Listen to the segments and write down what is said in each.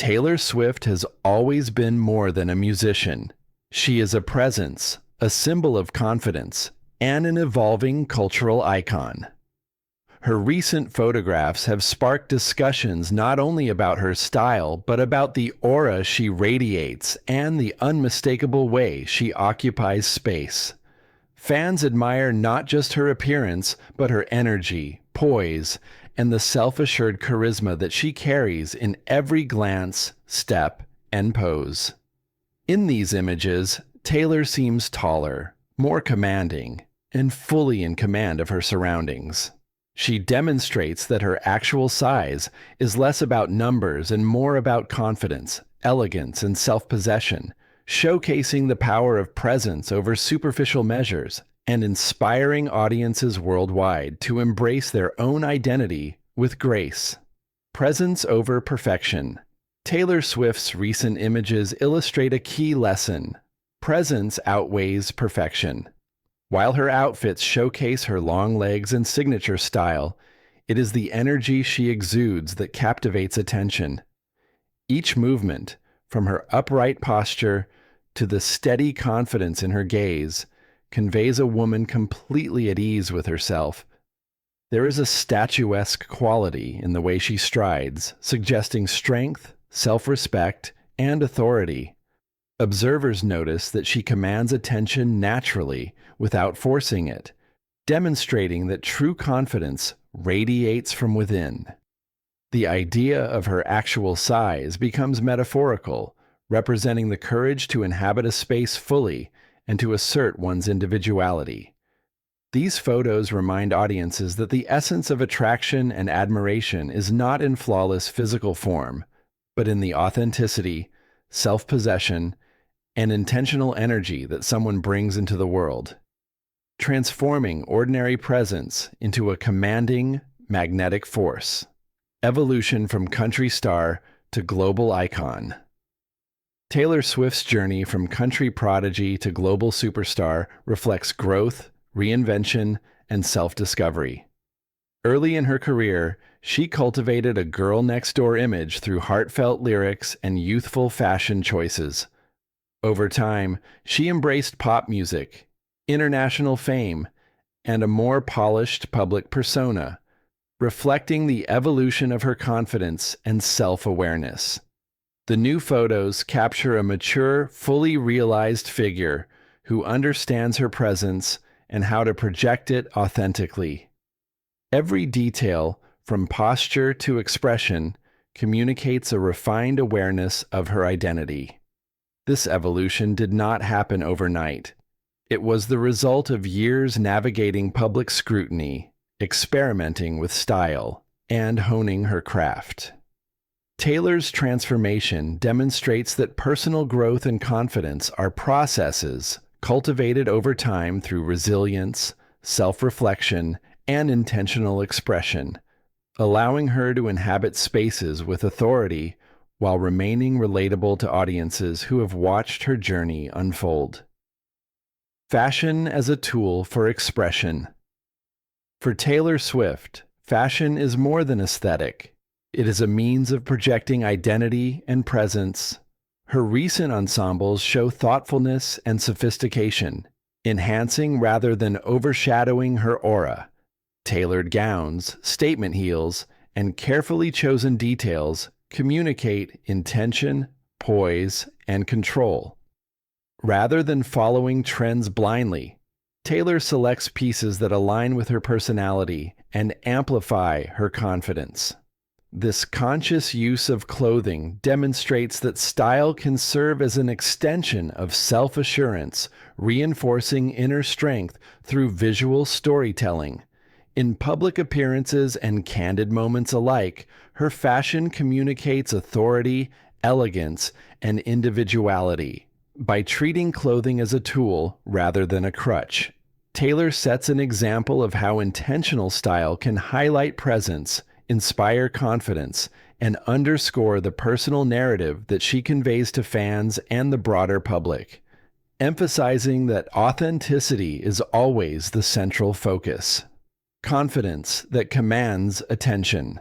Taylor Swift has always been more than a musician. She is a presence, a symbol of confidence, and an evolving cultural icon. Her recent photographs have sparked discussions not only about her style, but about the aura she radiates and the unmistakable way she occupies space. Fans admire not just her appearance, but her energy, poise, and the self-assured charisma that she carries in every glance, step, and pose. In these images, Taylor seems taller, more commanding, and fully in command of her surroundings. She demonstrates that her actual size is less about numbers and more about confidence, elegance, and self-possession, showcasing the power of presence over superficial measures and inspiring audiences worldwide to embrace their own identity with grace. Presence over perfection. Taylor Swift's recent images illustrate a key lesson. Presence outweighs perfection. While her outfits showcase her long legs and signature style, it is the energy she exudes that captivates attention. Each movement, from her upright posture to the steady confidence in her gaze, conveys a woman completely at ease with herself. There is a statuesque quality in the way she strides, suggesting strength, self-respect, and authority. Observers notice that she commands attention naturally without forcing it, demonstrating that true confidence radiates from within. The idea of her actual size becomes metaphorical, representing the courage to inhabit a space fully and to assert one's individuality. These photos remind audiences that the essence of attraction and admiration is not in flawless physical form, but in the authenticity, self-possession, and intentional energy that someone brings into the world, transforming ordinary presence into a commanding, magnetic force. Evolution from country star to global icon. Taylor Swift's journey from country prodigy to global superstar reflects growth, reinvention, and self-discovery. Early in her career, she cultivated a girl-next-door image through heartfelt lyrics and youthful fashion choices. Over time, she embraced pop music, international fame, and a more polished public persona, reflecting the evolution of her confidence and self-awareness. The new photos capture a mature, fully realized figure who understands her presence and how to project it authentically. Every detail, from posture to expression, communicates a refined awareness of her identity. This evolution did not happen overnight. It was the result of years navigating public scrutiny, experimenting with style, and honing her craft. Taylor's transformation demonstrates that personal growth and confidence are processes cultivated over time through resilience, self-reflection, and intentional expression, allowing her to inhabit spaces with authority while remaining relatable to audiences who have watched her journey unfold. Fashion as a tool for expression. For Taylor Swift, fashion is more than aesthetic. It is a means of projecting identity and presence. Her recent ensembles show thoughtfulness and sophistication, enhancing rather than overshadowing her aura. Tailored gowns, statement heels, and carefully chosen details communicate intention, poise, and control. Rather than following trends blindly, Taylor selects pieces that align with her personality and amplify her confidence. This conscious use of clothing demonstrates that style can serve as an extension of self-assurance, reinforcing inner strength through visual storytelling. In public appearances and candid moments alike, her fashion communicates authority, elegance, and individuality. By treating clothing as a tool rather than a crutch, Taylor sets an example of how intentional style can highlight presence, inspire confidence, and underscore the personal narrative that she conveys to fans and the broader public, emphasizing that authenticity is always the central focus. Confidence that commands attention.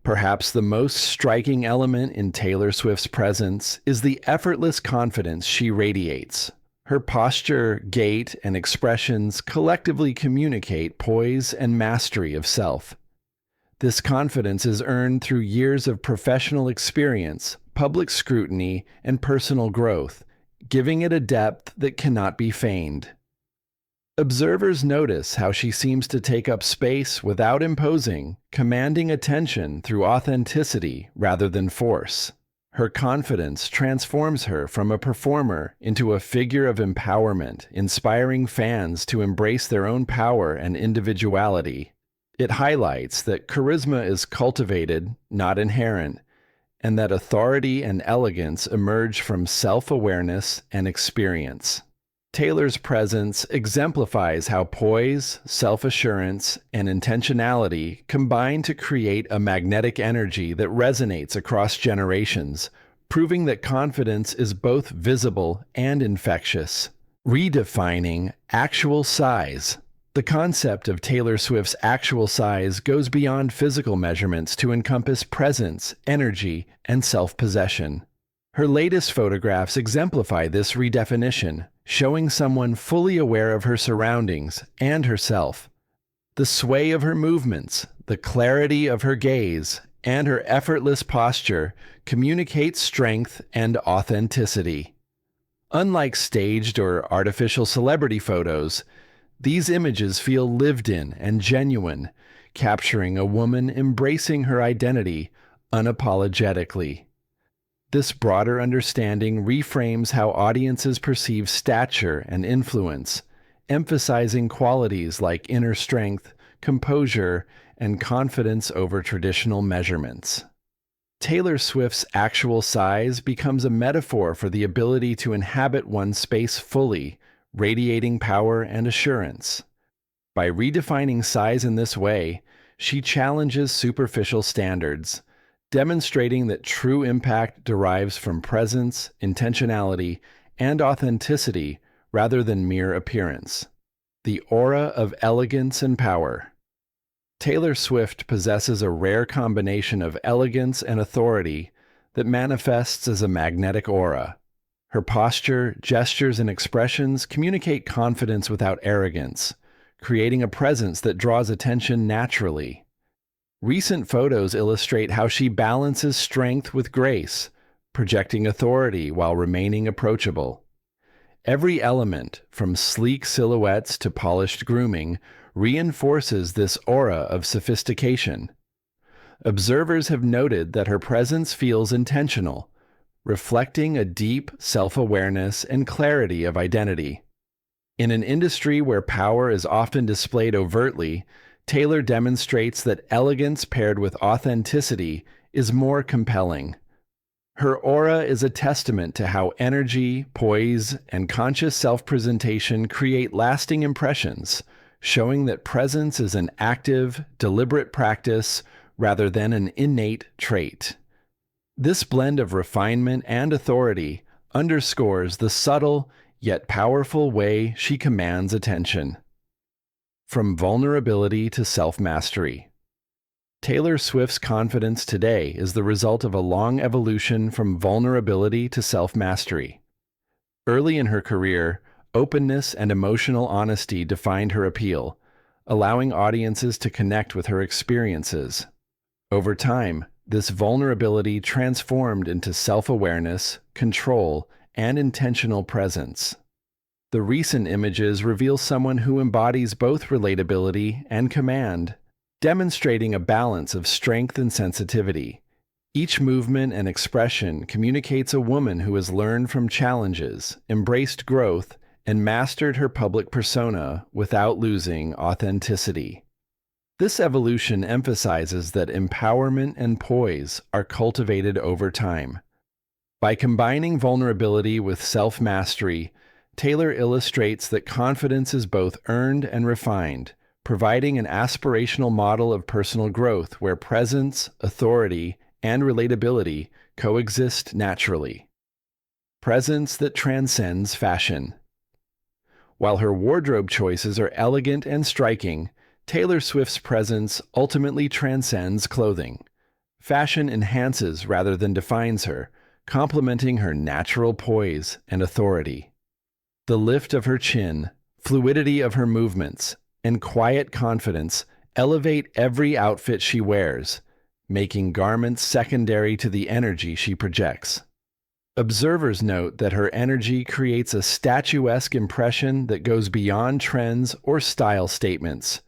Perhaps the most striking element in Taylor Swift's presence is the effortless confidence she radiates. Her posture, gait, and expressions collectively communicate poise and mastery of self. This confidence is earned through years of professional experience, public scrutiny, and personal growth, giving it a depth that cannot be feigned. Observers notice how she seems to take up space without imposing, commanding attention through authenticity rather than force. Her confidence transforms her from a performer into a figure of empowerment, inspiring fans to embrace their own power and individuality. It highlights that charisma is cultivated, not inherent, and that authority and elegance emerge from self-awareness and experience. Taylor's presence exemplifies how poise, self-assurance, and intentionality combine to create a magnetic energy that resonates across generations, proving that confidence is both visible and infectious. Redefining actual size. The concept of Taylor Swift's actual size goes beyond physical measurements to encompass presence, energy, and self-possession. Her latest photographs exemplify this redefinition, showing someone fully aware of her surroundings and herself. The sway of her movements, the clarity of her gaze, and her effortless posture communicate strength and authenticity. Unlike staged or artificial celebrity photos, these images feel lived in and genuine, capturing a woman embracing her identity unapologetically. This broader understanding reframes how audiences perceive stature and influence, emphasizing qualities like inner strength, composure, and confidence over traditional measurements. Taylor Swift's actual size becomes a metaphor for the ability to inhabit one's space fully, radiating power and assurance. By redefining size in this way, she challenges superficial standards, demonstrating that true impact derives from presence, intentionality, and authenticity rather than mere appearance. The aura of elegance and power. Taylor Swift possesses a rare combination of elegance and authority that manifests as a magnetic aura. Her posture, gestures, and expressions communicate confidence without arrogance, creating a presence that draws attention naturally. Recent photos illustrate how she balances strength with grace, projecting authority while remaining approachable. Every element, from sleek silhouettes to polished grooming, reinforces this aura of sophistication. Observers have noted that her presence feels intentional, reflecting a deep self-awareness and clarity of identity. In an industry where power is often displayed overtly, Taylor demonstrates that elegance paired with authenticity is more compelling. Her aura is a testament to how energy, poise, and conscious self-presentation create lasting impressions, showing that presence is an active, deliberate practice rather than an innate trait. This blend of refinement and authority underscores the subtle yet powerful way she commands attention. From vulnerability to self-mastery. Taylor Swift's confidence today is the result of a long evolution from vulnerability to self-mastery. Early in her career, openness and emotional honesty defined her appeal, allowing audiences to connect with her experiences. Over time, this vulnerability transformed into self-awareness, control, and intentional presence. The recent images reveal someone who embodies both relatability and command, demonstrating a balance of strength and sensitivity. Each movement and expression communicates a woman who has learned from challenges, embraced growth, and mastered her public persona without losing authenticity. This evolution emphasizes that empowerment and poise are cultivated over time. By combining vulnerability with self-mastery, Taylor illustrates that confidence is both earned and refined, providing an aspirational model of personal growth where presence, authority, and relatability coexist naturally. Presence that transcends fashion. While her wardrobe choices are elegant and striking, Taylor Swift's presence ultimately transcends clothing. Fashion enhances rather than defines her, complementing her natural poise and authority. The lift of her chin, fluidity of her movements, and quiet confidence elevate every outfit she wears, making garments secondary to the energy she projects. Observers note that her energy creates a statuesque impression that goes beyond trends or style statements.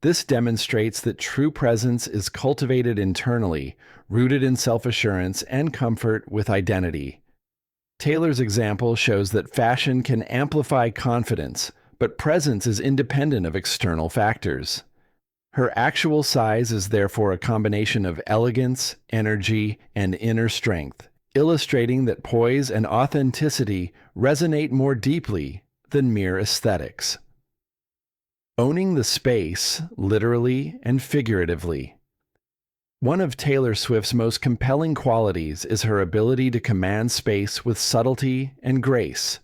This demonstrates that true presence is cultivated internally, rooted in self-assurance and comfort with identity. Taylor's example shows that fashion can amplify confidence, but presence is independent of external factors. Her actual size is therefore a combination of elegance, energy, and inner strength, illustrating that poise and authenticity resonate more deeply than mere aesthetics. Owning the space, literally and figuratively. One of Taylor Swift's most compelling qualities is her ability to command space with subtlety and grace.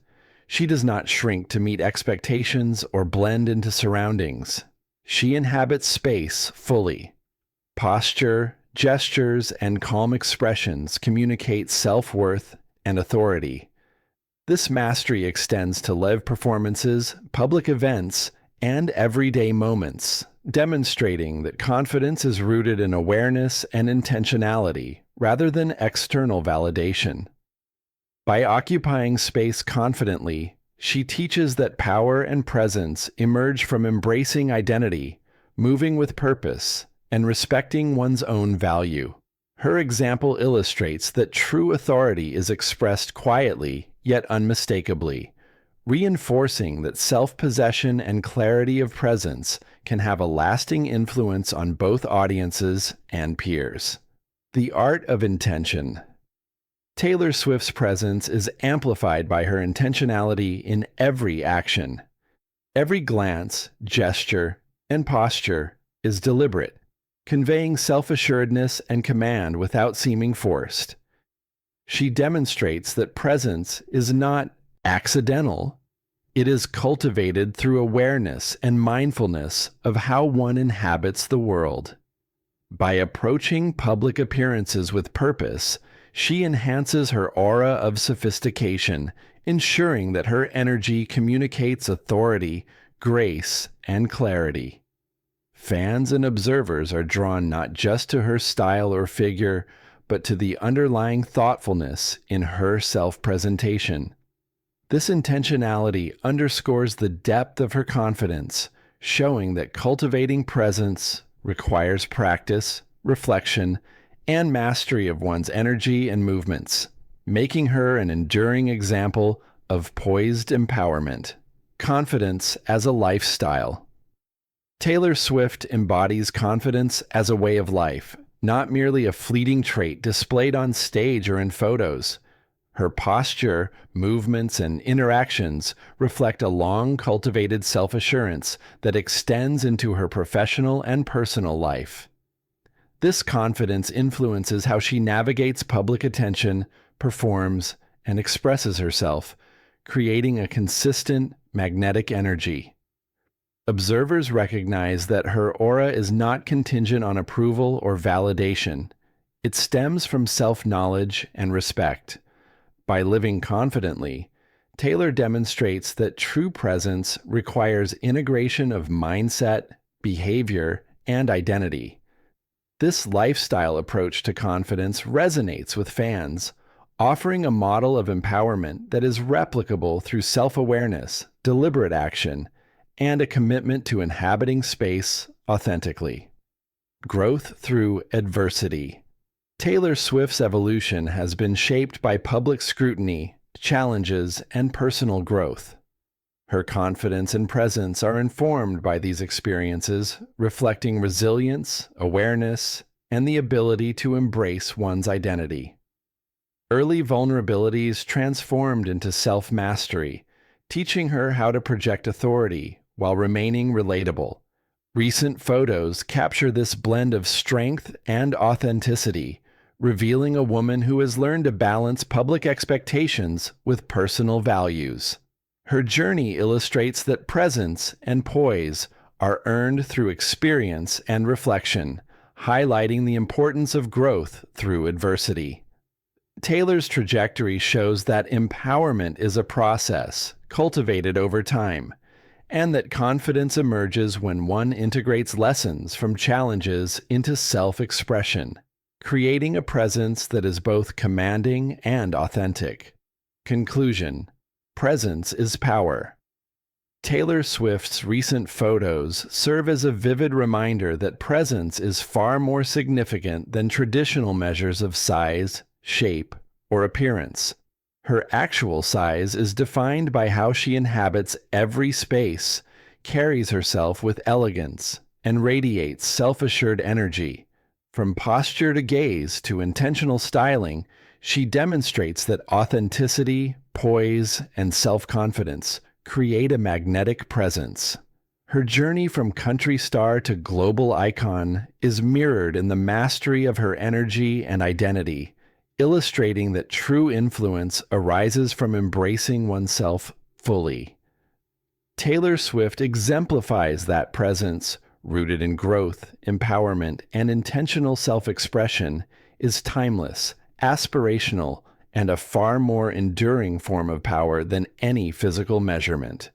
She does not shrink to meet expectations or blend into surroundings. She inhabits space fully. Posture, gestures, and calm expressions communicate self-worth and authority. This mastery extends to live performances, public events, and everyday moments, demonstrating that confidence is rooted in awareness and intentionality rather than external validation. By occupying space confidently, she teaches that power and presence emerge from embracing identity, moving with purpose, and respecting one's own value. Her example illustrates that true authority is expressed quietly yet unmistakably, reinforcing that self-possession and clarity of presence can have a lasting influence on both audiences and peers. The art of intention. Taylor Swift's presence is amplified by her intentionality in every action. Every glance, gesture, and posture is deliberate, conveying self-assuredness and command without seeming forced. She demonstrates that presence is not accidental. It is cultivated through awareness and mindfulness of how one inhabits the world. By approaching public appearances with purpose, she enhances her aura of sophistication, ensuring that her energy communicates authority, grace, and clarity. Fans and observers are drawn not just to her style or figure, but to the underlying thoughtfulness in her self-presentation. This intentionality underscores the depth of her confidence, showing that cultivating presence requires practice, reflection, and mastery of one's energy and movements, making her an enduring example of poised empowerment. Confidence as a lifestyle. Taylor Swift embodies confidence as a way of life, not merely a fleeting trait displayed on stage or in photos. Her posture, movements, and interactions reflect a long-cultivated self-assurance that extends into her professional and personal life. This confidence influences how she navigates public attention, performs, and expresses herself, creating a consistent, magnetic energy. Observers recognize that her aura is not contingent on approval or validation. It stems from self-knowledge and respect. By living confidently, Taylor demonstrates that true presence requires integration of mindset, behavior, and identity. This lifestyle approach to confidence resonates with fans, offering a model of empowerment that is replicable through self-awareness, deliberate action, and a commitment to inhabiting space authentically. Growth through adversity. Taylor Swift's evolution has been shaped by public scrutiny, challenges, and personal growth. Her confidence and presence are informed by these experiences, reflecting resilience, awareness, and the ability to embrace one's identity. Early vulnerabilities transformed into self-mastery, teaching her how to project authority while remaining relatable. Recent photos capture this blend of strength and authenticity, revealing a woman who has learned to balance public expectations with personal values. Her journey illustrates that presence and poise are earned through experience and reflection, highlighting the importance of growth through adversity. Taylor's trajectory shows that empowerment is a process cultivated over time, and that confidence emerges when one integrates lessons from challenges into self-expression, creating a presence that is both commanding and authentic. Conclusion: presence is power. Taylor Swift's recent photos serve as a vivid reminder that presence is far more significant than traditional measures of size, shape, or appearance. Her actual size is defined by how she inhabits every space, carries herself with elegance, and radiates self-assured energy. From posture to gaze to intentional styling, she demonstrates that authenticity, poise, and self-confidence create a magnetic presence. Her journey from country star to global icon is mirrored in the mastery of her energy and identity, illustrating that true influence arises from embracing oneself fully. Taylor Swift exemplifies that presence, rooted in growth, empowerment, and intentional self-expression, is timeless, aspirational, and a far more enduring form of power than any physical measurement.